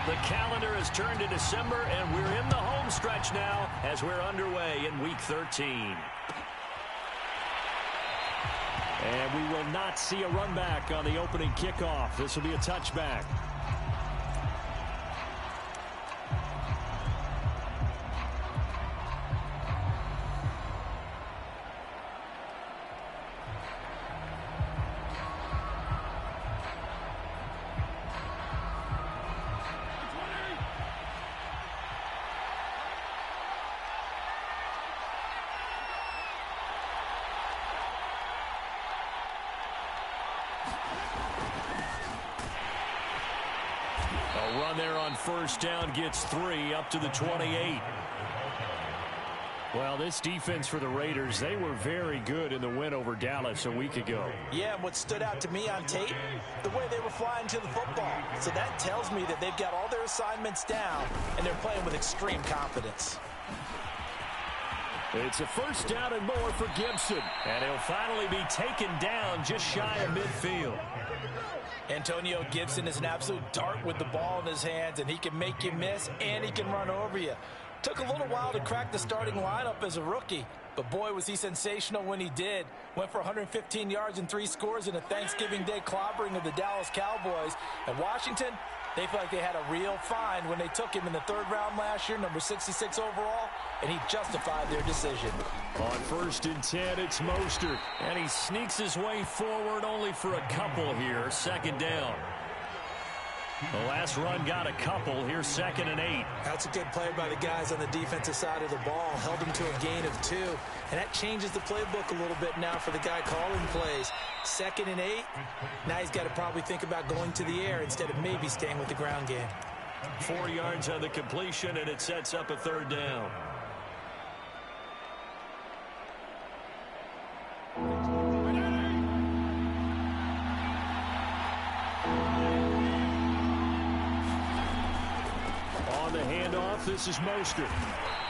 The calendar has turned to December, and we're in the home stretch now as we're underway in Week 13. And we will not see a run back on the opening kickoff. This will be a touchback. A run there on first down gets 3 up to the 28. Well, this defense for the Raiders, they were very good in the win over Dallas a week ago. Yeah, and what stood out to me on tape, the way they were flying to the football. So that tells me that they've got all their assignments down, and they're playing with extreme confidence. It's a first down and more for Gibson. And he'll finally be taken down just shy of midfield. Antonio Gibson is an absolute dart with the ball in his hands, and he can make you miss, and he can run over you. Took a little while to crack the starting lineup as a rookie, but boy, was he sensational when he did. Went for 115 yards and 3 scores in a Thanksgiving Day clobbering of the Dallas Cowboys. And Washington, they feel like they had a real find when they took him in the 3rd round last year, number 66 overall, and he justified their decision. On 1st and 10, it's Mostert, and he sneaks his way forward only for a couple here. 2nd down. The last run got a couple. Here's 2nd and 8. That's a good play by the guys on the defensive side of the ball. Held him to a gain of 2. And that changes the playbook a little bit now for the guy calling plays. 2nd and 8. Now he's got to probably think about going to the air instead of maybe staying with the ground game. 4 yards on the completion, and it sets up a 3rd down. On the handoff, this is Mostert.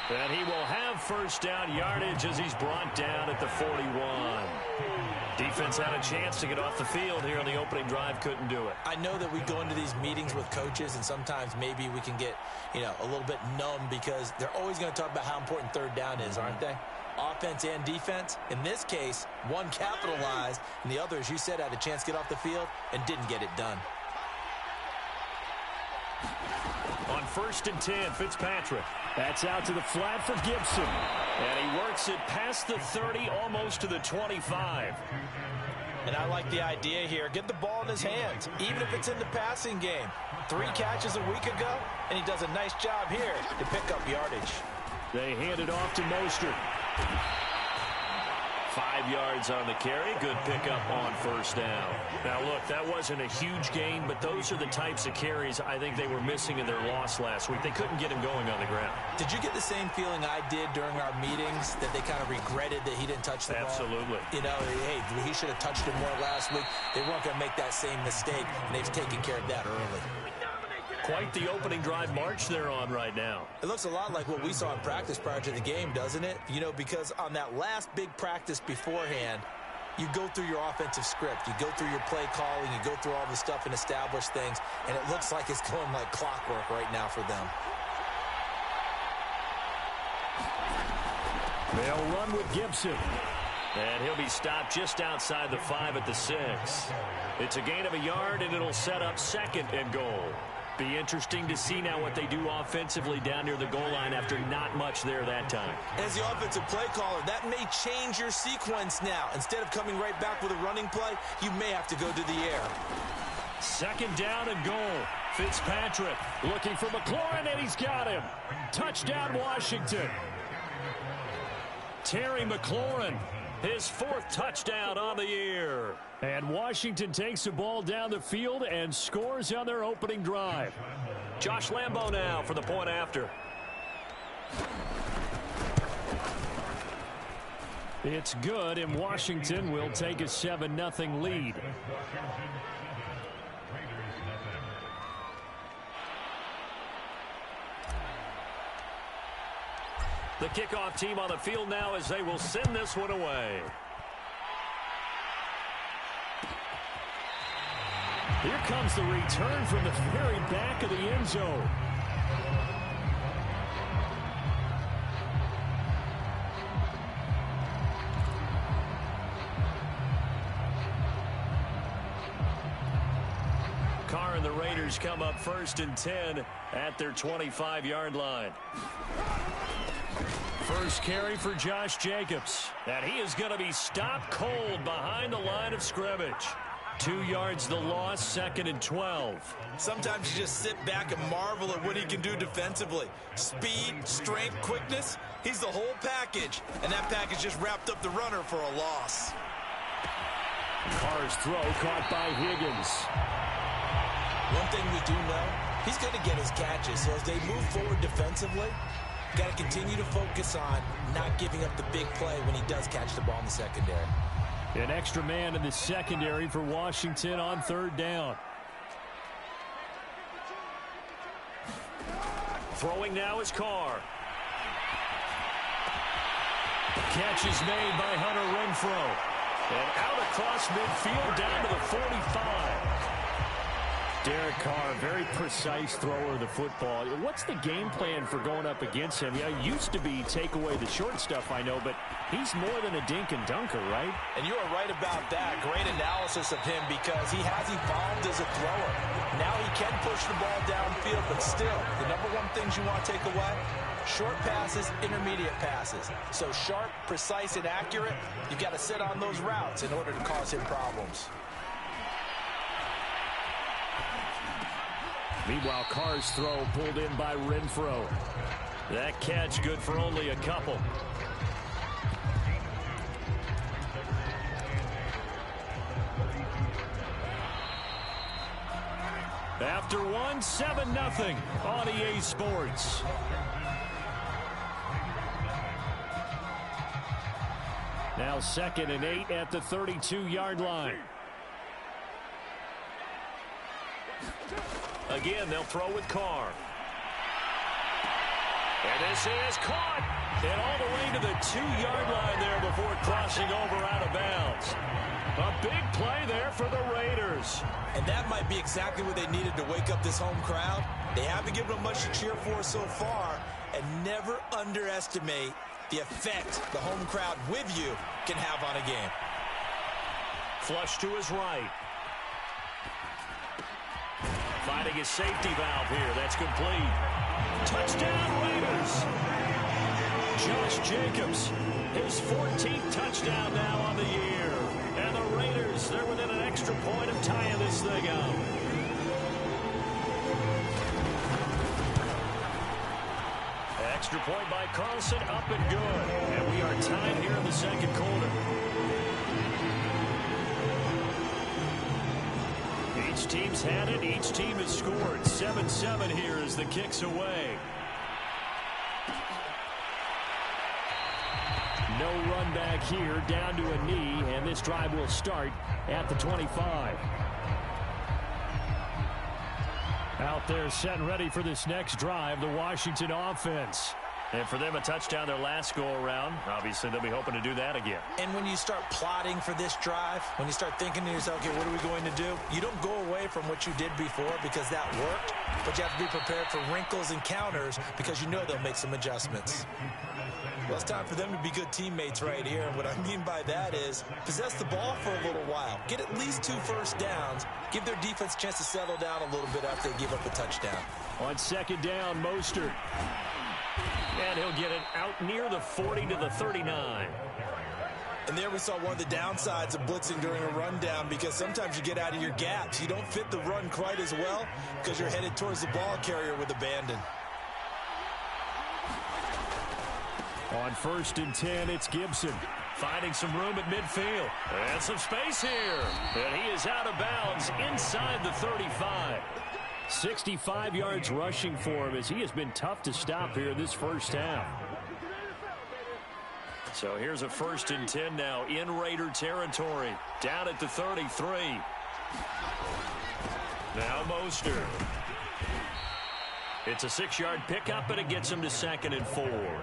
And he will have first down yardage as he's brought down at the 41. Defense had a chance to get off the field here on the opening drive, couldn't do it. I know that we go into these meetings with coaches, and sometimes maybe we can get, a little bit numb because they're always going to talk about how important 3rd down is, aren't they? Offense and defense. In this case, one capitalized, and the other, as you said, had a chance to get off the field and didn't get it done. On 1st and 10, Fitzpatrick. That's out to the flat for Gibson. And he works it past the 30, almost to the 25. And I like the idea here. Get the ball in his hands, even if it's in the passing game. 3 catches a week ago, and he does a nice job here to pick up yardage. They hand it off to Mostert. 5 yards on the carry. Good pickup on first down. Now, look, that wasn't a huge gain, but those are the types of carries I think they were missing in their loss last week. They couldn't get him going on the ground. Did you get the same feeling I did during our meetings, that they kind of regretted that he didn't touch the ball? Absolutely. Hey, he should have touched him more last week. They weren't going to make that same mistake, and they've taken care of that early. Quite the opening drive march they're on right now. It looks a lot like what we saw in practice prior to the game, doesn't it? Because on that last big practice beforehand, you go through your offensive script. You go through your play calling. You go through all the stuff and establish things. And it looks like it's going like clockwork right now for them. They'll run with Gibson. And he'll be stopped just outside the 5 at the 6. It's a gain of a yard, and it'll set up 2nd and goal. Be interesting to see now what they do offensively down near the goal line after not much there that time. As the offensive play caller, that may change your sequence now. Instead of coming right back with a running play, you may have to go to the air. 2nd down and goal. Fitzpatrick looking for McLaurin, and he's got him. Touchdown, Washington. Terry McLaurin, his 4th touchdown on the year. And Washington takes the ball down the field and scores on their opening drive. Josh Lambo now for the point after. It's good, and Washington will take a 7-0 lead. The kickoff team on the field now as they will send this one away. Here comes the return from the very back of the end zone. Carr and the Raiders come up 1st and 10 at their 25-yard line. First carry for Josh Jacobs. And he is going to be stopped cold behind the line of scrimmage. 2 yards the loss, 2nd and 12. Sometimes you just sit back and marvel at what he can do defensively. Speed, strength, quickness, he's the whole package. And that package just wrapped up the runner for a loss. Carr's throw caught by Higgins. One thing we do know, he's going to get his catches. So as they move forward defensively, got to continue to focus on not giving up the big play when he does catch the ball in the secondary. An extra man in the secondary for Washington on 3rd down. Throwing now is Carr. Catch is made by Hunter Renfrow. And out across midfield down to the 45. Derek Carr, very precise thrower of the football. What's the game plan for going up against him? Yeah, it used to be take away the short stuff, I know, but he's more than a dink and dunker, right? And you are right about that. Great analysis of him because he has evolved as a thrower. Now he can push the ball downfield, but still, the number one things you want to take away, short passes, intermediate passes. So sharp, precise, and accurate, you've got to sit on those routes in order to cause him problems. Meanwhile, Carr's throw pulled in by Renfrow. That catch good for only a couple. After one, 7-0 on EA Sports. Now 2nd and 8 at the 32-yard line. Again, they'll throw with Carr. And this is caught. And all the way to the 2-yard line there before crossing over out of bounds. A big play there for the Raiders. And that might be exactly what they needed to wake up this home crowd. They haven't given them much to cheer for so far. And never underestimate the effect the home crowd with you can have on a game. Flush to his right. Finding his safety valve here. That's complete. Touchdown, Raiders. Josh Jacobs, his 14th touchdown now on the year. And the Raiders, they're within an extra point of tying this thing up. Extra point by Carlson, up and good. And we are tied here in the 2nd quarter. Each team's had it. Each team has scored. 7-7 here as the kick's away. No run back here, down to a knee, and this drive will start at the 25. Out there set and ready for this next drive, the Washington offense. And for them, a touchdown their last go-around. Obviously, they'll be hoping to do that again. And when you start plotting for this drive, when you start thinking to yourself, okay, what are we going to do? You don't go away from what you did before because that worked, but you have to be prepared for wrinkles and counters because you know they'll make some adjustments. Well, it's time for them to be good teammates right here. And what I mean by that is possess the ball for a little while. Get at least 2 first downs. Give their defense a chance to settle down a little bit after they give up a touchdown. On 2nd down, Mostert. And he'll get it out near the 40 to the 39. And there we saw one of the downsides of blitzing during a rundown because sometimes you get out of your gaps. You don't fit the run quite as well because you're headed towards the ball carrier with abandon. On 1st and 10, it's Gibson. Finding some room at midfield. And some space here. And he is out of bounds inside the 35. 65 yards rushing for him as he has been tough to stop here in this first half. So here's a 1st and 10 now in Raider territory. Down at the 33. Now Mostert. It's a 6-yard pickup, and it gets him to 2nd and 4.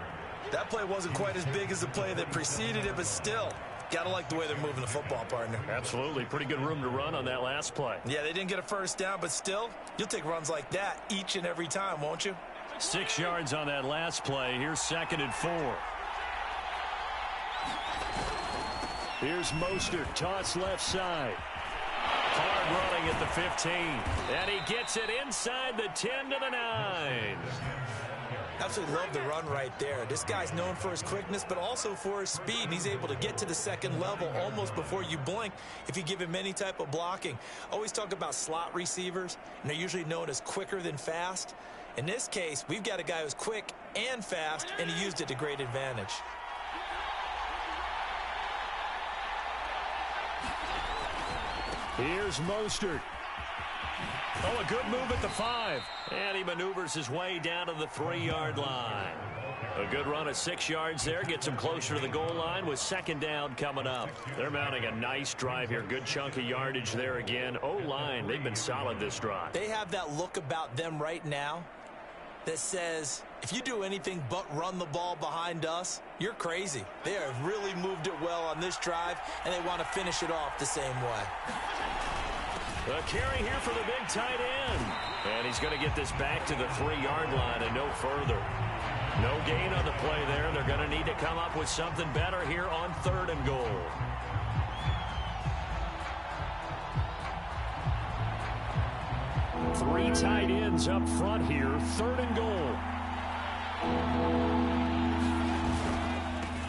That play wasn't quite as big as the play that preceded it, but still, Gotta like the way they're moving the football, partner. Absolutely. Pretty good room to run on that last play. Yeah, they didn't get a first down, but still, you'll take runs like that each and every time, won't you? 6 yards on that last play. Here's 2nd and 4. Here's Mostert, toss left side. Hard running at the 15. And he gets it inside the 10 to the 9. Absolutely love the run right there. This guy's known for his quickness, but also for his speed. He's able to get to the second level almost before you blink if you give him any type of blocking. Always talk about slot receivers, and they're usually known as quicker than fast. In this case, we've got a guy who's quick and fast, and he used it to great advantage. Here's Mostert. Oh, a good move at the 5. And he maneuvers his way down to the 3-yard line. A good run of 6 yards there. Gets him closer to the goal line with 2nd down coming up. They're mounting a nice drive here. Good chunk of yardage there again. O-line, they've been solid this drive. They have that look about them right now that says, if you do anything but run the ball behind us, you're crazy. They have really moved it well on this drive, and they want to finish it off the same way. A carry here for the big tight end. And he's going to get this back to the 3-yard line and no further. No gain on the play there. They're going to need to come up with something better here on 3rd and goal. Three tight ends up front here. 3rd and goal.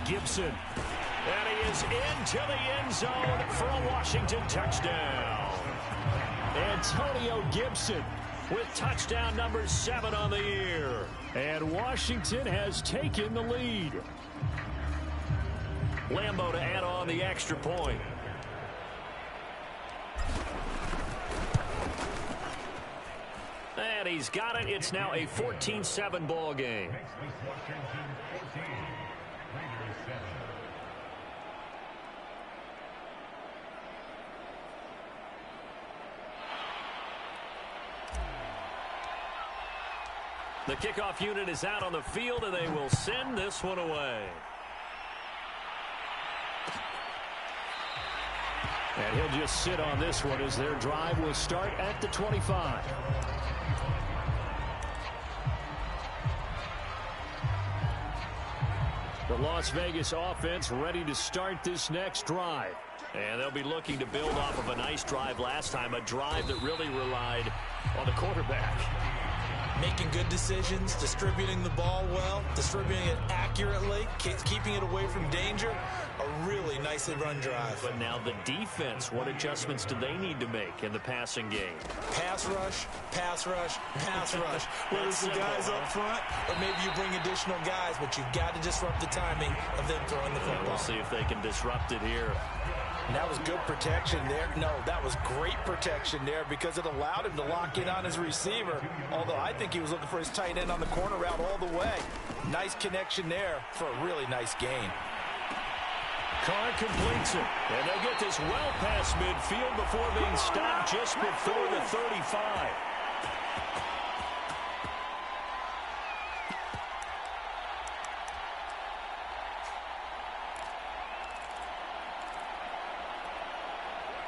Gibson. And he is into the end zone for a Washington touchdown. Antonio Gibson with touchdown number 7 on the year. And Washington has taken the lead. Lambo to add on the extra point. And he's got it. It's now a 14-7 ball game. The kickoff unit is out on the field, and they will send this one away. And he'll just sit on this one as their drive will start at the 25. The Las Vegas offense ready to start this next drive. And they'll be looking to build off of a nice drive last time, a drive that really relied on the quarterback. Making good decisions, distributing the ball well, distributing it accurately, keeping it away from danger. A really nicely run drive. But now the defense, what adjustments do they need to make in the passing game? Pass rush, pass rush, pass rush. Whether it's the guys up front or maybe you bring additional guys, but you've got to disrupt the timing of them throwing the football. We'll see if they can disrupt it here. And that was good protection there. No, that was great protection there because it allowed him to lock in on his receiver. Although I think he was looking for his tight end on the corner route all the way. Nice connection there for a really nice gain. Carr completes it. And they'll get this well past midfield before being stopped just before the 35.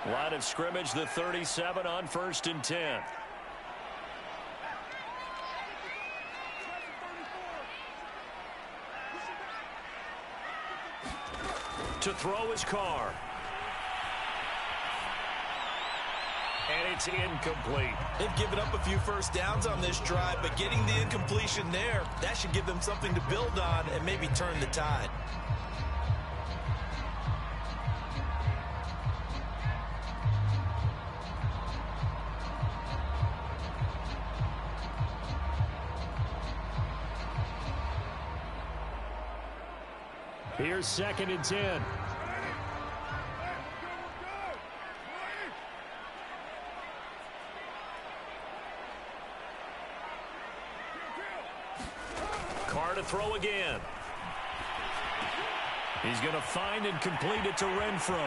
Line of scrimmage, the 37 on 1st and 10. To throw is Carr. And it's incomplete. They've given up a few first downs on this drive, but getting the incompletion there, that should give them something to build on and maybe turn the tide. Here's 2nd and 10. Carr to throw again. He's going to find and complete it to Renfro.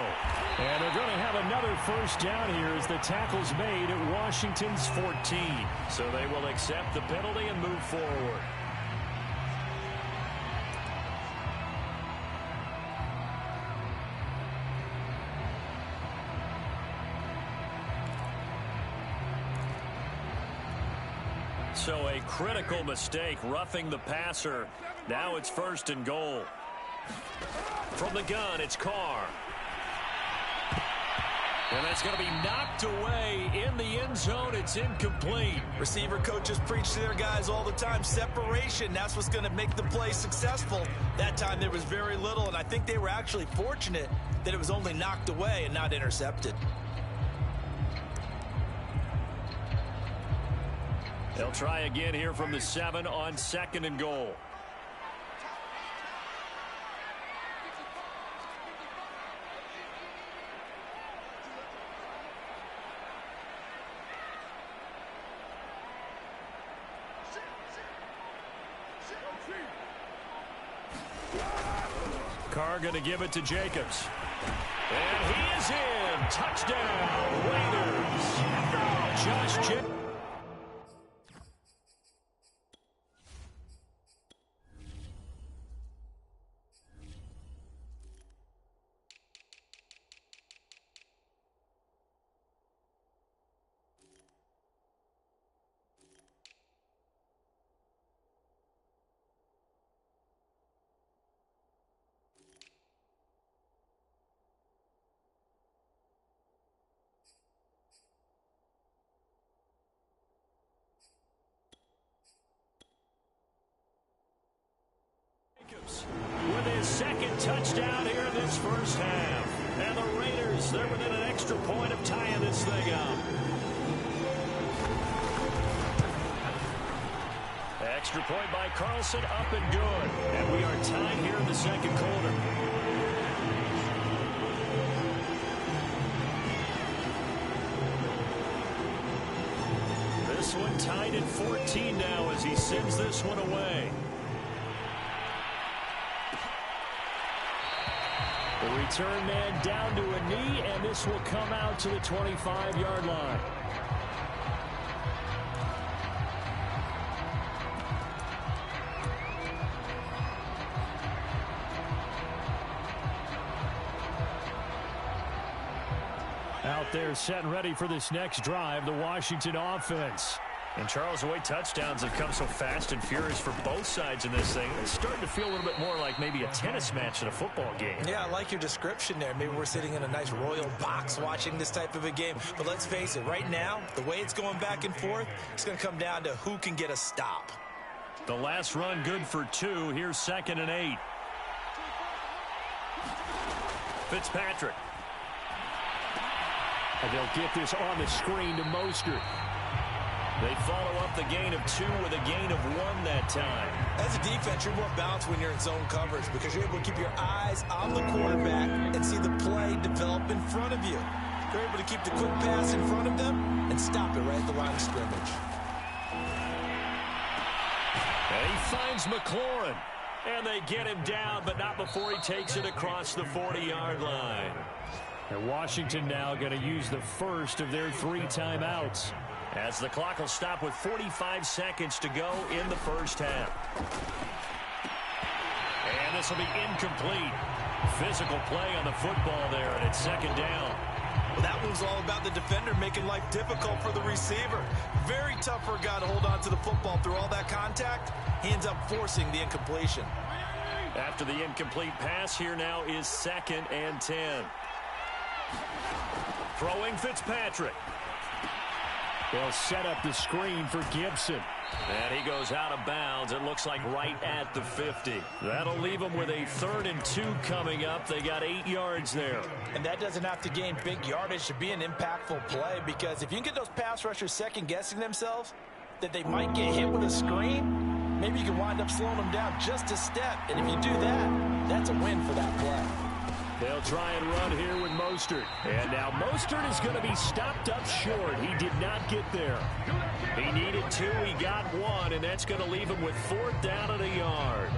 And they're going to have another first down here as the tackle's made at Washington's 14. So they will accept the penalty and move forward. So a critical mistake, roughing the passer. Now it's 1st and goal. From the gun, it's Carr. And that's going to be knocked away in the end zone. It's incomplete. Receiver coaches preach to their guys all the time. Separation, that's what's going to make the play successful. That time there was very little, and I think they were actually fortunate that it was only knocked away and not intercepted. They'll try again here from the 7 on 2nd and goal. Carr going to give it to Jacobs. And he is in. Touchdown, Raiders. Josh Jacobs. With his 2nd touchdown here in this first half. And the Raiders, they're within an extra point of tying this thing up. Extra point by Carlson, up and good. And we are tied here in the 2nd quarter. This one tied at 14 now as he sends this one away. The return man down to a knee, and this will come out to the 25-yard line. Out there set and ready for this next drive, the Washington offense. And Charles, the way touchdowns have come so fast and furious for both sides in this thing, it's starting to feel a little bit more like maybe a tennis match in a football game. Yeah, I like your description there. Maybe we're sitting in a nice royal box watching this type of a game. But let's face it, right now, the way it's going back and forth, it's going to come down to who can get a stop. The last run good for 2. Here's 2nd and 8. Fitzpatrick. And they'll get this on the screen to Mostert. They follow up the gain of 2 with a gain of 1 that time. As a defense, you're more balanced when you're in zone coverage because you're able to keep your eyes on the quarterback and see the play develop in front of you. You're able to keep the quick pass in front of them and stop it right at the line of scrimmage. And he finds McLaurin. And they get him down, but not before he takes it across the 40-yard line. And Washington now going to use the first of their 3 timeouts. As the clock will stop with 45 seconds to go in the first half. And this will be incomplete. Physical play on the football there, and it's 2nd down. Well, that was all about the defender making life difficult for the receiver. Very tough for a guy to hold on to the football through all that contact. He ends up forcing the incompletion. After the incomplete pass, here now is 2nd and 10. Throwing Fitzpatrick. They'll set up the screen for Gibson. And he goes out of bounds. It looks like right at the 50. That'll leave them with a 3rd and 2 coming up. They got 8 yards there. And that doesn't have to gain big yardage to be an impactful play, because if you can get those pass rushers second-guessing themselves that they might get hit with a screen, maybe you can wind up slowing them down just a step. And if you do that, that's a win for that play. They'll try and run here with Mostert. And now Mostert is going to be stopped up short. He did not get there. He needed 2. He got 1, and that's going to leave him with 4th down and a yard.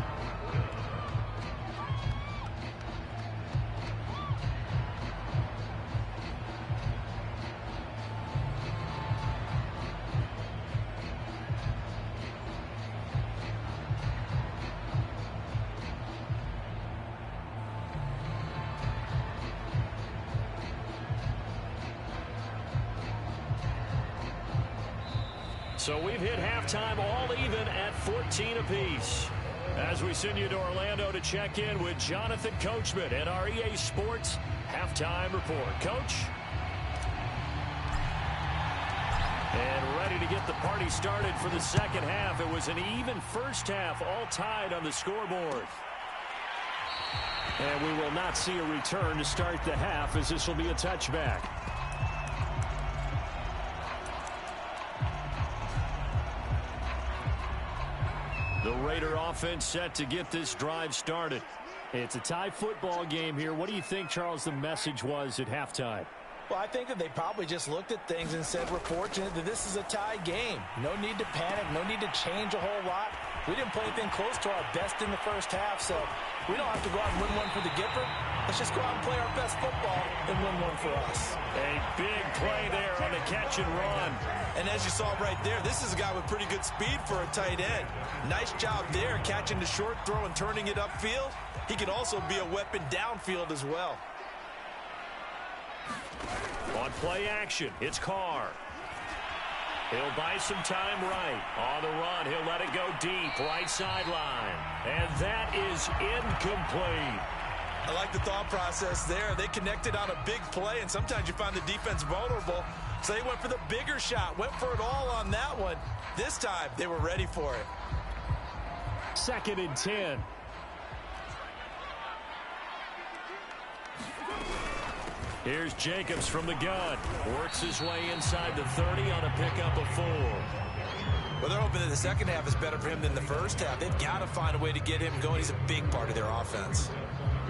So we've hit halftime all even at 14 apiece. As we send you to Orlando to check in with Jonathan Coachman at our EA Sports Halftime Report. Coach? And ready to get the party started for the second half. It was an even first half, all tied on the scoreboard. And we will not see a return to start the half, as this will be a touchback. The Raider offense set to get this drive started. It's a tie football game here. What do you think, Charles, the message was at halftime? Well, I think that they probably just looked at things and said, we're fortunate that this is a tie game. No need to panic. No need to change a whole lot. We didn't play anything close to our best in the first half, so we don't have to go out and win one for the Gipper. Let's just go out and play our best football and win one for us. A big play there on the catch and run. And as you saw right there, this is a guy with pretty good speed for a tight end. Nice job there, catching the short throw and turning it upfield. He can also be a weapon downfield as well. On play action, it's Carr. He'll buy some time right. On the run, he'll let it go deep, right sideline. And that is incomplete. I like the thought process there. They connected on a big play, and sometimes you find the defense vulnerable. So they went for the bigger shot, went for it all on that one. This time, they were ready for it. 2nd and 10. Here's Jacobs from the gun. Works his way inside the 30 on a pickup of 4. Well, they're hoping that the second half is better for him than the first half. They've got to find a way to get him going. He's a big part of their offense.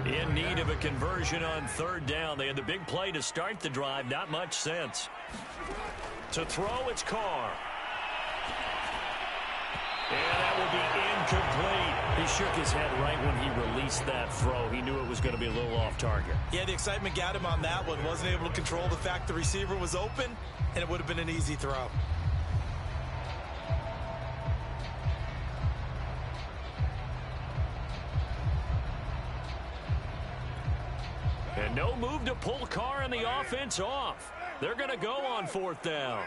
In need of a conversion on 3rd down. They had the big play to start the drive. Not much sense. To throw, it's Carr. And that will be incomplete. He shook his head right when he released that throw. He knew it was going to be a little off target. Yeah, the excitement got him on that one. Wasn't able to control the fact the receiver was open, and it would have been an easy throw. And no move to pull Carr and the offense off. They're going to go on 4th down.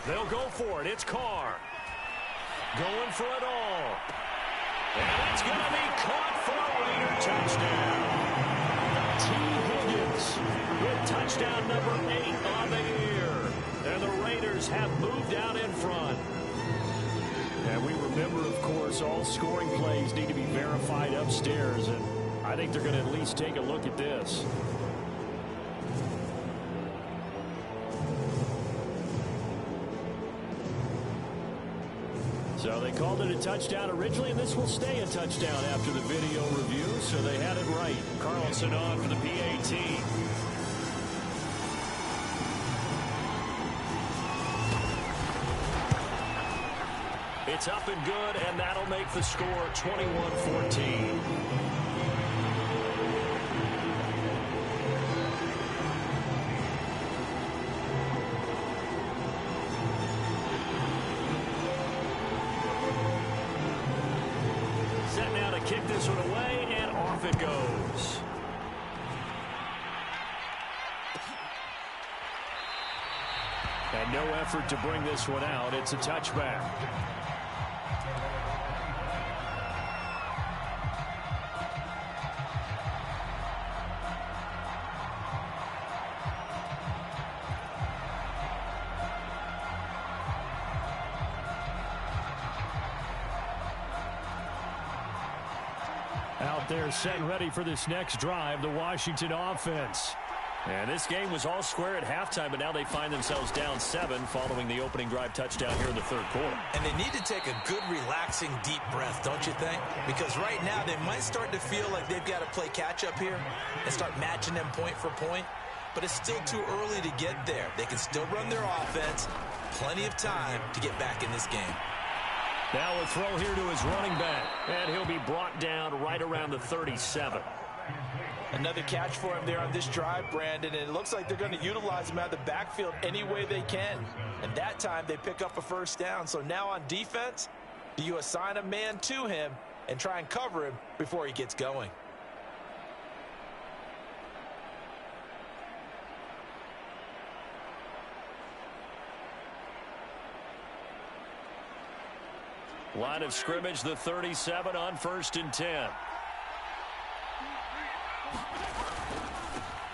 They'll go for it. It's Carr. Going for it all. And it's going to be caught for a Raider touchdown. T. Higgins with touchdown number 8 on the year. And the Raiders have moved out in front. And we remember, of course, all scoring plays need to be verified upstairs. And I think they're going to at least take a look at this. So they called it a touchdown originally, and this will stay a touchdown after the video review, so they had it right. Carlson on for the PAT. It's up and good, and that'll make the score 21-14. Set now to kick this one away, and off it goes. And no effort to bring this one out. It's a touchback. Out there set and ready for this next drive, the Washington offense. And this game was all square at halftime, but now they find themselves down 7 following the opening drive touchdown here in the 3rd quarter. And they need to take a good, relaxing, deep breath, don't you think? Because right now they might start to feel like they've got to play catch-up here and start matching them point for point. But it's still too early to get there. They can still run their offense. Plenty of time to get back in this game. Now a throw here to his running back. And he'll be brought down right around the 37. Another catch for him there on this drive, Brandon, and it looks like they're going to utilize him out of the backfield any way they can. And that time they pick up a 1st down. So now on defense, do you assign a man to him and try and cover him before he gets going? Line of scrimmage, the 37 on 1st and 10.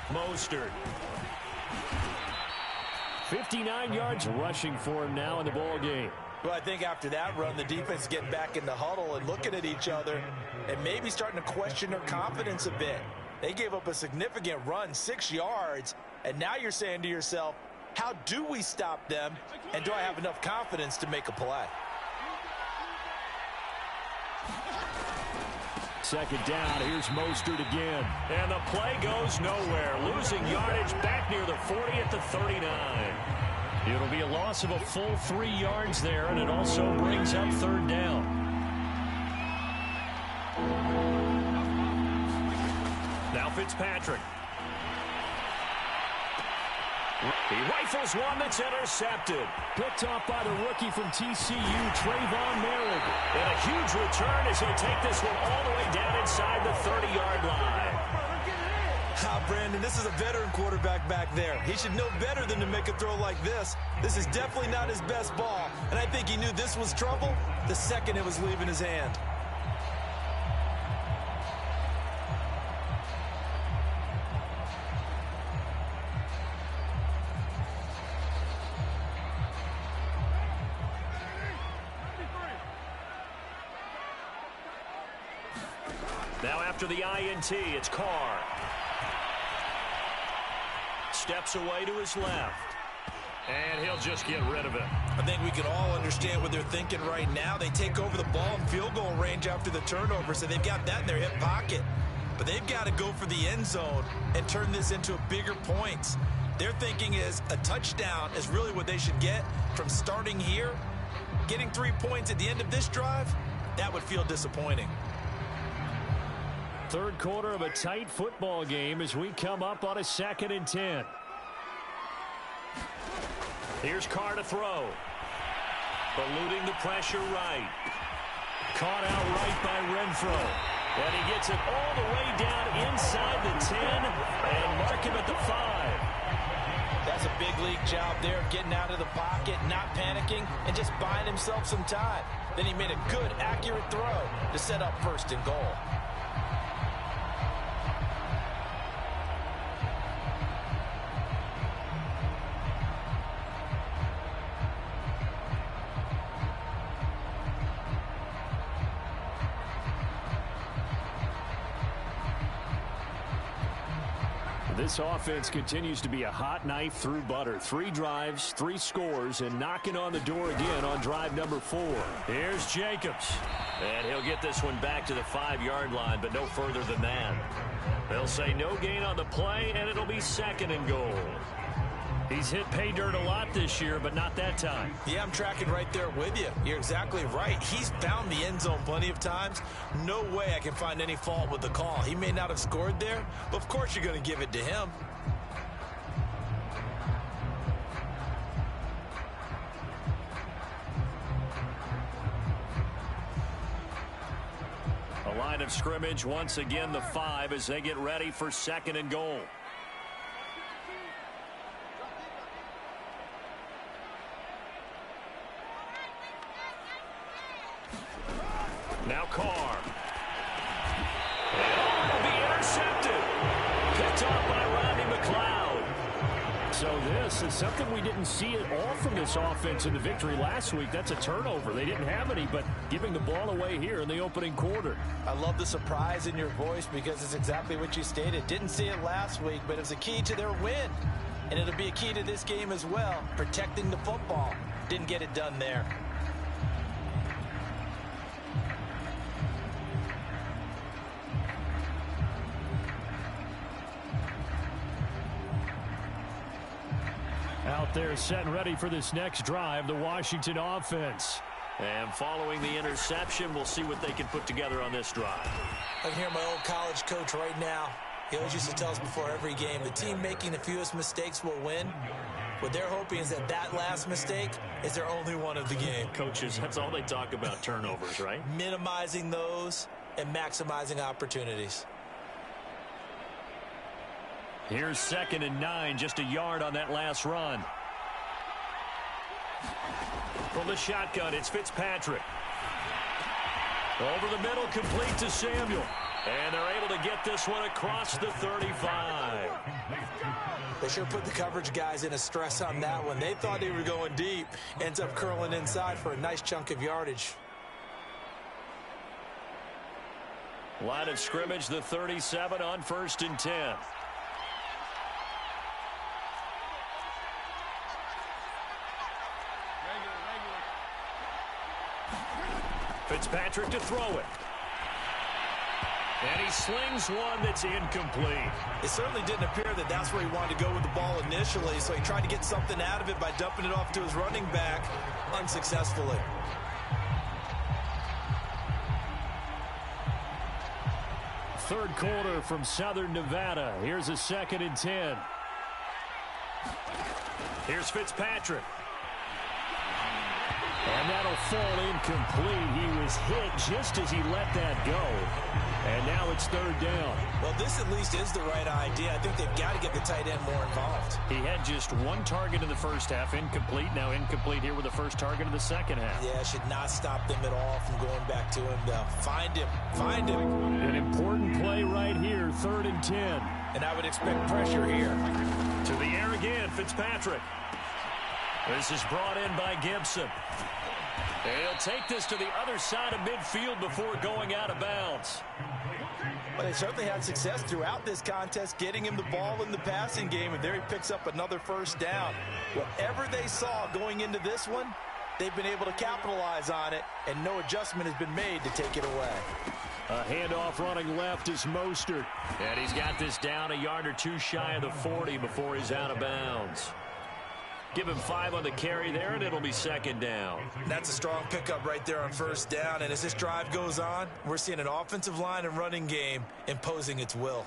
Mostert. 59 yards rushing for him now in the ball game. Well, I think after that run, the defense is getting back in the huddle and looking at each other and maybe starting to question their confidence a bit. They gave up a significant run, 6 yards, and now you're saying to yourself, how do we stop them, and do I have enough confidence to make a play? Second down, here's Mostert again. And the play goes nowhere. Losing yardage back near the 40 at the 39. It'll be a loss of a full 3 yards there, and it also brings up 3rd down. Now Fitzpatrick. He rifles one that's intercepted. Picked off by the rookie from TCU, Trayvon Merrick. And a huge return as he'll take this one all the way down inside the 30-yard line. Brandon, this is a veteran quarterback back there. He should know better than to make a throw like this. This is definitely not his best ball, and I think he knew this was trouble the second it was leaving his hand. Now after the INT, it's Carr. Steps away to his left. And he'll just get rid of it. I think we can all understand what they're thinking right now. They take over the ball in field goal range after the turnover, so they've got that in their hip pocket. But they've got to go for the end zone and turn this into a bigger points. Their thinking is a touchdown is really what they should get from starting here. Getting 3 points at the end of this drive, that would feel disappointing. Third quarter of a tight football game as we come up on a 2nd and 10. Here's Carr to throw. Eluding the pressure right. Caught out right by Renfro. And he gets it all the way down inside the 10 and mark him at the 5. That's a big league job there, getting out of the pocket, not panicking, and just buying himself some time. Then he made a good, accurate throw to set up 1st and goal. This offense continues to be a hot knife through butter. 3 drives, 3 scores, and knocking on the door again on drive number 4. Here's Jacobs. And he'll get this one back to the 5-yard line, but no further than that. They'll say no gain on the play, and it'll be 2nd and goal. He's hit pay dirt a lot this year, but not that time. Yeah, I'm tracking right there with you. You're exactly right. He's found the end zone plenty of times. No way I can find any fault with the call. He may not have scored there, but of course you're going to give it to him. A line of scrimmage once again, the 5 as they get ready for 2nd and goal. Now Carr. And it'll be intercepted. Picked off by Rodney McLeod. So this is something we didn't see at all from this offense in the victory last week. That's a turnover. They didn't have any, but giving the ball away here in the opening quarter. I love the surprise in your voice because it's exactly what you stated. Didn't see it last week, but it's a key to their win. And it'll be a key to this game as well, protecting the football. Didn't get it done there. Out there set and ready for this next drive, the Washington offense. And following the interception, we'll see what they can put together on this drive. I can hear my old college coach right now. He always used to tell us before every game, the team making the fewest mistakes will win. What they're hoping is that that last mistake is their only one of the game. Coaches, that's all they talk about, turnovers, right? Minimizing those and maximizing opportunities. Here's 2nd and 9, just a yard on that last run. From the shotgun, it's Fitzpatrick. Over the middle, complete to Samuel. And they're able to get this one across the 35. They sure put the coverage guys in a stress on that one. They thought they were going deep. Ends up curling inside for a nice chunk of yardage. Line of scrimmage, the 37 on 1st and 10. Fitzpatrick to throw it. And he slings one that's incomplete. It certainly didn't appear that that's where he wanted to go with the ball initially, so he tried to get something out of it by dumping it off to his running back unsuccessfully. Third quarter from Southern Nevada. Here's a 2nd and 10. Here's Fitzpatrick. And that'll fall incomplete. He was hit just as he let that go. And now it's 3rd down. Well, this at least is the right idea. I think they've got to get the tight end more involved. He had just one target in the first half, incomplete. Now incomplete here with the first target of the second half. Yeah, should not stop them at all from going back to him, though. Find him. Find him. An important play right here, 3rd and 10. And I would expect pressure here. To the air again, Fitzpatrick. This is brought in by Gibson. And he'll take this to the other side of midfield before going out of bounds. But they certainly had success throughout this contest, getting him the ball in the passing game, and there he picks up another 1st down. Whatever they saw going into this one, they've been able to capitalize on it, and no adjustment has been made to take it away. A handoff running left is Mostert. And he's got this down a yard or two shy of the 40 before he's out of bounds. Give him 5 on the carry there, and it'll be 2nd down. That's a strong pickup right there on 1st down. And as this drive goes on, we're seeing an offensive line and running game imposing its will.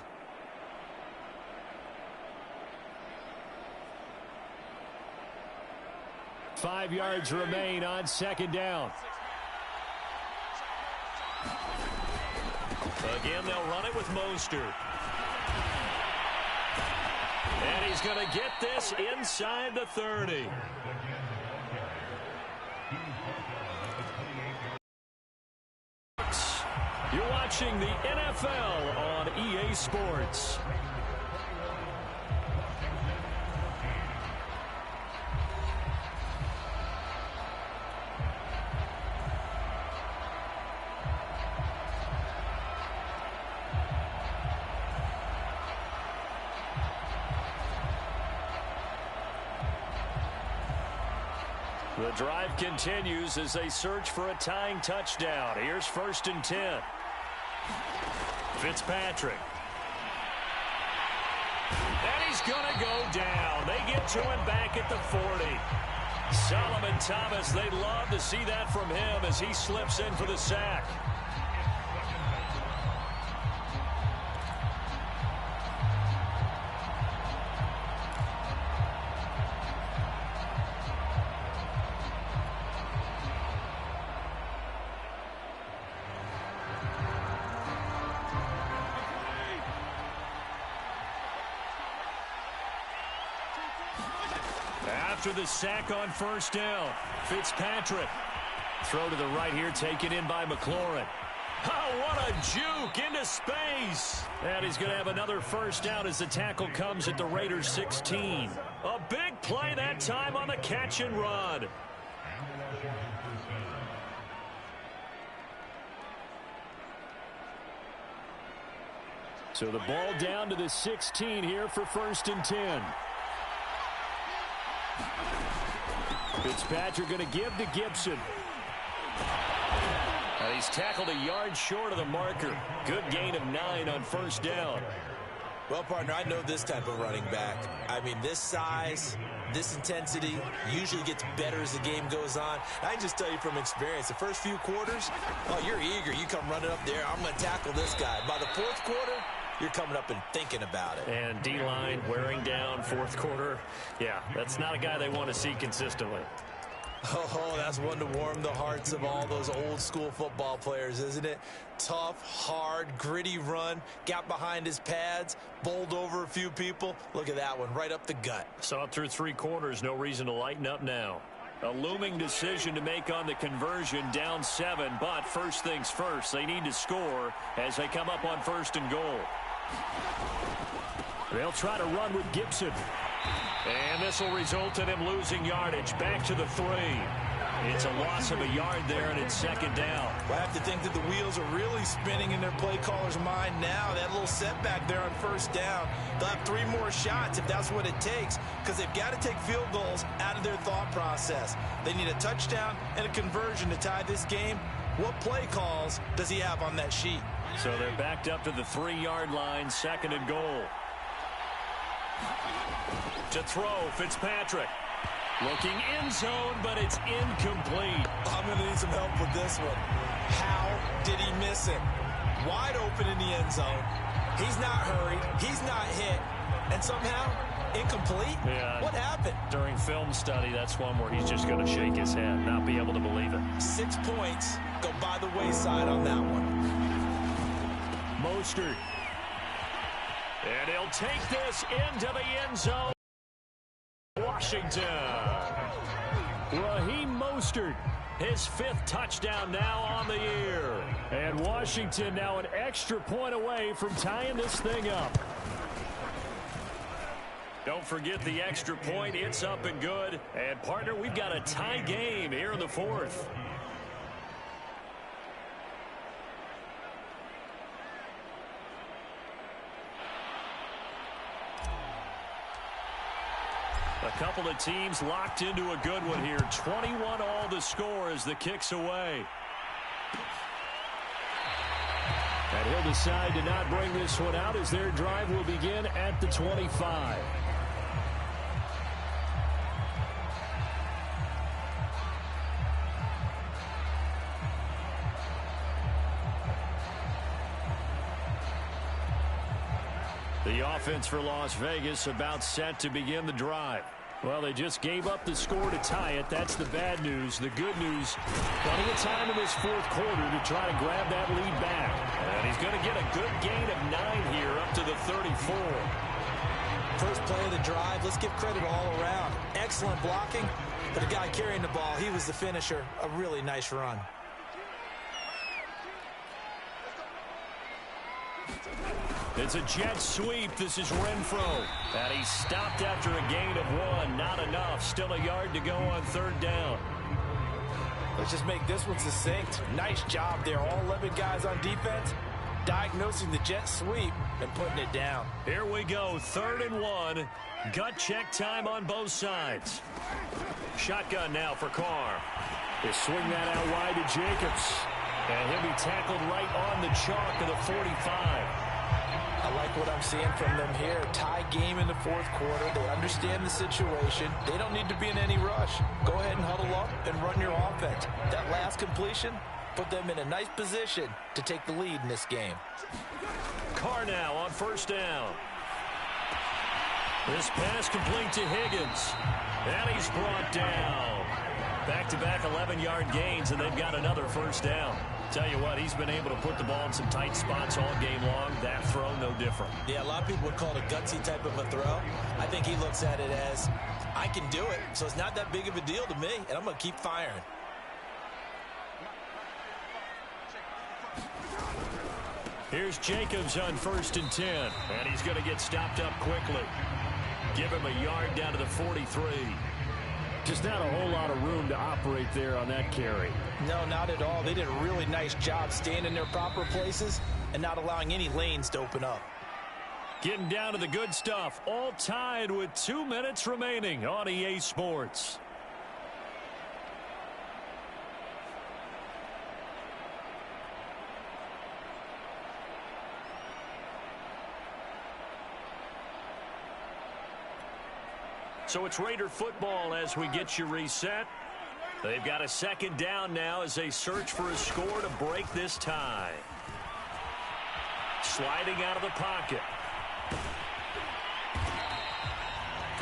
Five yards remain on 2nd down. Again, they'll run it with Mostert. And he's going to get this inside the 30. You're watching the NFL on EA Sports. The drive continues as they search for a tying touchdown. Here's 1st and 10. Fitzpatrick. And he's going to go down. They get to him back at the 40. Solomon Thomas, they'd love to see that from him as he slips in for the sack. After the sack on 1st down, Fitzpatrick. Throw to the right here, taken in by McLaurin. Oh, what a juke into space. And he's going to have another 1st down as the tackle comes at the Raiders' 16. A big play that time on the catch and run. So the ball down to the 16 here for 1st and 10. Fitzpatrick going to give to Gibson. And he's tackled a yard short of the marker. Good gain of 9 on 1st down. Well, partner, I know this type of running back. I mean, this size, this intensity usually gets better as the game goes on. I can just tell you from experience, the first few quarters, oh, you're eager. You come running up there, I'm going to tackle this guy. By the 4th quarter, you're coming up and thinking about it. And D-line wearing down 4th quarter. Yeah, that's not a guy they want to see consistently. Oh, that's one to warm the hearts of all those old school football players, isn't it? Tough, hard, gritty run, got behind his pads, bowled over a few people. Look at that one, right up the gut. Saw it through 3 quarters, no reason to lighten up now. A looming decision to make on the conversion, down 7. But first things first, they need to score as they come up on 1st and goal. They'll try to run with Gibson. And this will result in him losing yardage. Back to the 3. It's a loss of a yard there, and it's 2nd down. Well, I have to think that the wheels are really spinning in their play caller's mind now. That little setback there on 1st down. They'll have 3 more shots if that's what it takes, because they've got to take field goals out of their thought process. They need a touchdown and a conversion to tie this game. What play calls does he have on that sheet? So they're backed up to the 3-yard line, 2nd and goal. To throw, Fitzpatrick. Looking end zone, but it's incomplete. I'm going to need some help with this one. How did he miss it? Wide open in the end zone. He's not hurried. He's not hit. And somehow, incomplete? Yeah. What happened? During film study, that's one where he's just going to shake his head, not be able to believe it. 6 points go by the wayside on that one. Mostert. And he'll take this into the end zone. Washington. Raheem Mostert. His 5th touchdown now on the year. And Washington now an extra point away from tying this thing up. Don't forget the extra point. It's up and good. And, partner, we've got a tie game here in the 4th. A couple of teams locked into a good one here. 21 all the score as the kick's away. And he'll decide to not bring this one out as their drive will begin at the 25. The offense for Las Vegas about set to begin the drive. Well, they just gave up the score to tie it. That's the bad news. The good news, plenty of time in this 4th quarter to try to grab that lead back. And he's going to get a good gain of 9 here up to the 34. First play of the drive, let's give credit all around. Excellent blocking, but the guy carrying the ball, he was the finisher. A really nice run. It's a jet sweep. This is Renfro. And he stopped after a gain of 1. Not enough. Still a yard to go on 3rd down. Let's just make this one succinct. Nice job there. All 11 guys on defense diagnosing the jet sweep and putting it down. Here we go. 3rd and 1. Gut check time on both sides. Shotgun now for Carr. They swing that out wide to Jacobs. And he'll be tackled right on the chalk of the 45. I like what I'm seeing from them here. Tie game in the 4th quarter. They understand the situation. They don't need to be in any rush. Go ahead and huddle up and run your offense. That last completion put them in a nice position to take the lead in this game. Carr now on 1st down. This pass complete to Higgins. And he's brought down. Back-to-back 11-yard gains, and they've got another 1st down. Tell you what, he's been able to put the ball in some tight spots all game long. That throw, no different. Yeah, a lot of people would call it a gutsy type of a throw. I think he looks at it as, I can do it, so it's not that big of a deal to me, and I'm going to keep firing. Here's Jacobs on 1st and 10, and he's going to get stopped up quickly. Give him a yard down to the 43. Just not a whole lot of room to operate there on that carry. No, not at all. They did a really nice job staying in their proper places and not allowing any lanes to open up. Getting down to the good stuff. All tied with 2 minutes remaining on EA Sports. So it's Raider football as we get you reset. They've got a 2nd down now as they search for a score to break this tie. Sliding out of the pocket.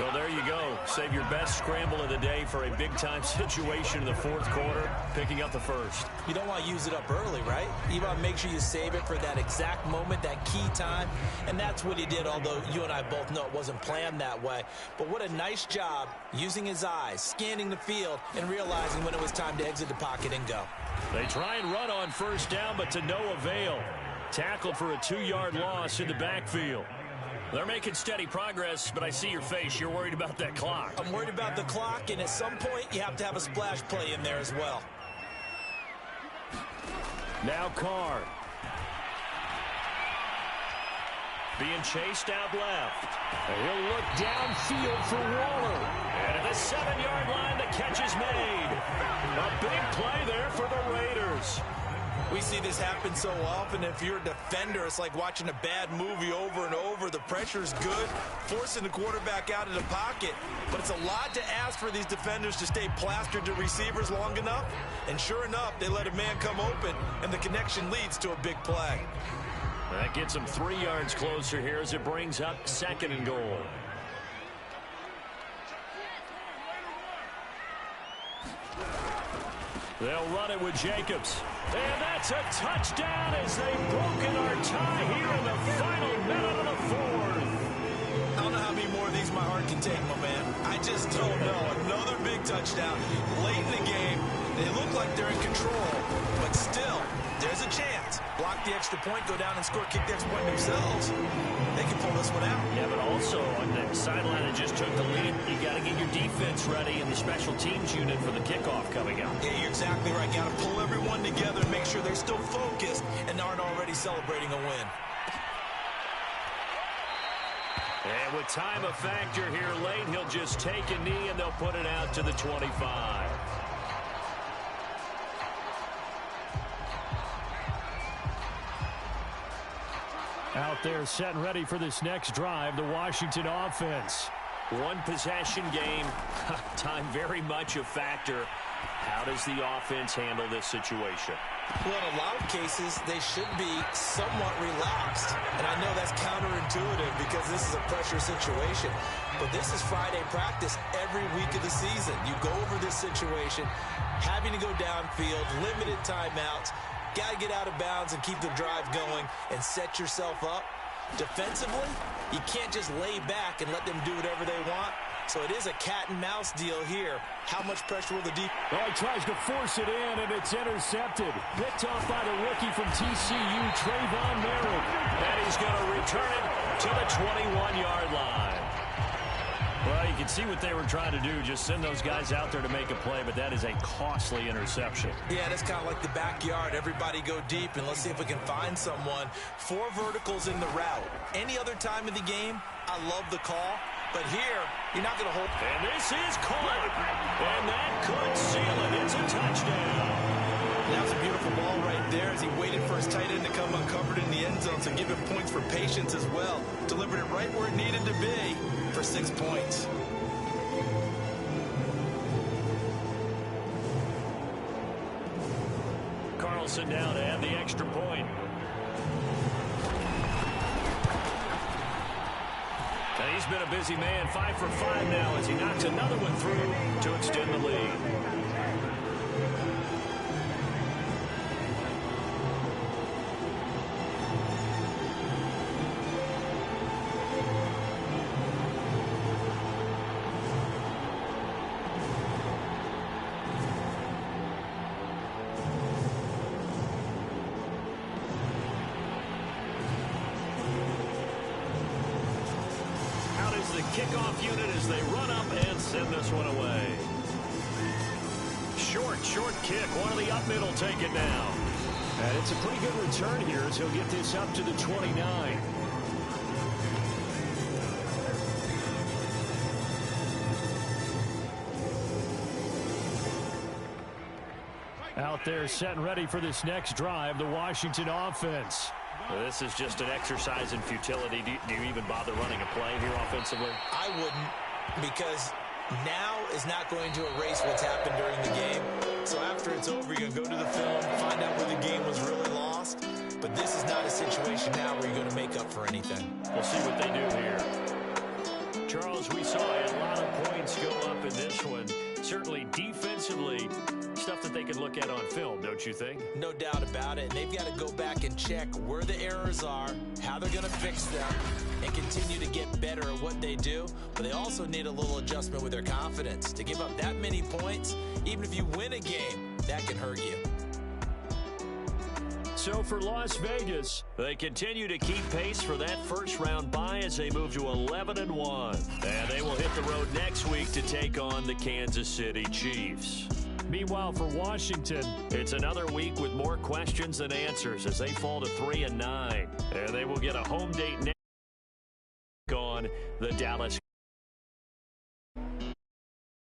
Well, there you go. Save your best scramble of the day for a big-time situation in the fourth quarter, picking up the first. You don't want to use it up early, right? You want to make sure you save it for that exact moment, that key time, and that's what he did, although you and I both know it wasn't planned that way. But what a nice job using his eyes, scanning the field, and realizing when it was time to exit the pocket and go. They try and run on first down, but to no avail. Tackled for a 2-yard loss in the backfield. They're making steady progress, but I see your face. You're worried about that clock. I'm worried about the clock, and at some point, you have to have a splash play in there as well. Now Carr. Being chased out left. He'll look downfield for Waller. And at the 7-yard line, the catch is made. A big play there for the Raiders. We see this happen so often. If you're a defender, it's like watching a bad movie over and over. The pressure's good, forcing the quarterback out of the pocket. But it's a lot to ask for these defenders to stay plastered to receivers long enough. And sure enough, they let a man come open, and the connection leads to a big play. That gets them 3 yards closer here as it brings up 2nd and goal. They'll run it with Jacobs. And that's a touchdown as they've broken our tie here in the final minute of the fourth. I don't know how many more of these my heart can take, my man. I just don't know. Another big touchdown late in the game. They look like they're in control, but still, there's a chance. Block the extra point, go down and score, kick the extra point themselves. They can pull this one out. Yeah, but also on the sideline that just took the lead, you got to get your defense ready and the special teams unit for the kickoff coming up. Yeah, you're exactly right. Got to pull everyone together and make sure they're still focused and aren't already celebrating a win. And with time a factor here late, he'll just take a knee and they'll put it out to the 25. Out there set and ready for this next drive, the Washington offense. One possession game, time very much a factor. How does the offense handle this situation? Well, in a lot of cases, they should be somewhat relaxed. And I know that's counterintuitive because this is a pressure situation. But this is Friday practice every week of the season. You go over this situation, having to go downfield, limited timeouts, got to get out of bounds and keep the drive going and set yourself up. Defensively, you can't just lay back and let them do whatever they want. So it is a cat-and-mouse deal here. How much pressure will the deep... Oh, he tries to force it in, and it's intercepted. Picked off by the rookie from TCU, Trayvon Merritt. And he's going to return it to the 21-yard line. Well, you can see what they were trying to do, just send those guys out there to make a play, but that is a costly interception. Yeah, that's kind of like the backyard. Everybody go deep, and let's see if we can find someone. 4 verticals in the route. Any other time of the game, I love the call. But here, you're not going to hold. And this is caught. And that could seal it. It's a touchdown. That was a beautiful ball right there as he waited for his tight end to come uncovered in the end zone. So give him points for patience as well. Delivered it right where it needed to be for 6 points. Carlson down to add the extra point. And he's been a busy man, 5 for 5 now as he knocks another one through to extend the lead. Kickoff unit as they run up and send this one away. Short kick. One of the up middle take it now. And it's a pretty good return here as he'll get this up to the 29. Out there set and ready for this next drive, the Washington offense. Well, this is just an exercise in futility. Do you even bother running a play here offensively? I wouldn't, because now is not going to erase what's happened during the game. So after it's over, you're going to go to the film, find out where the game was really lost. But this is not a situation now where you're going to make up for anything. We'll see what they do here. Charles, we saw points go up in this one. Certainly defensively, stuff that they can look at on film, don't you think? No doubt about it. And they've got to go back and check where the errors are, how they're going to fix them, and continue to get better at what they do. But they also need a little adjustment with their confidence. To give up that many points, even if you win a game, that can hurt you. So for Las Vegas, they continue to keep pace for that first-round bye as they move to 11-1. And they will hit the road next week to take on the Kansas City Chiefs. Meanwhile, for Washington, it's another week with more questions than answers as they fall to 3-9. And they will get a home date next week on the Dallas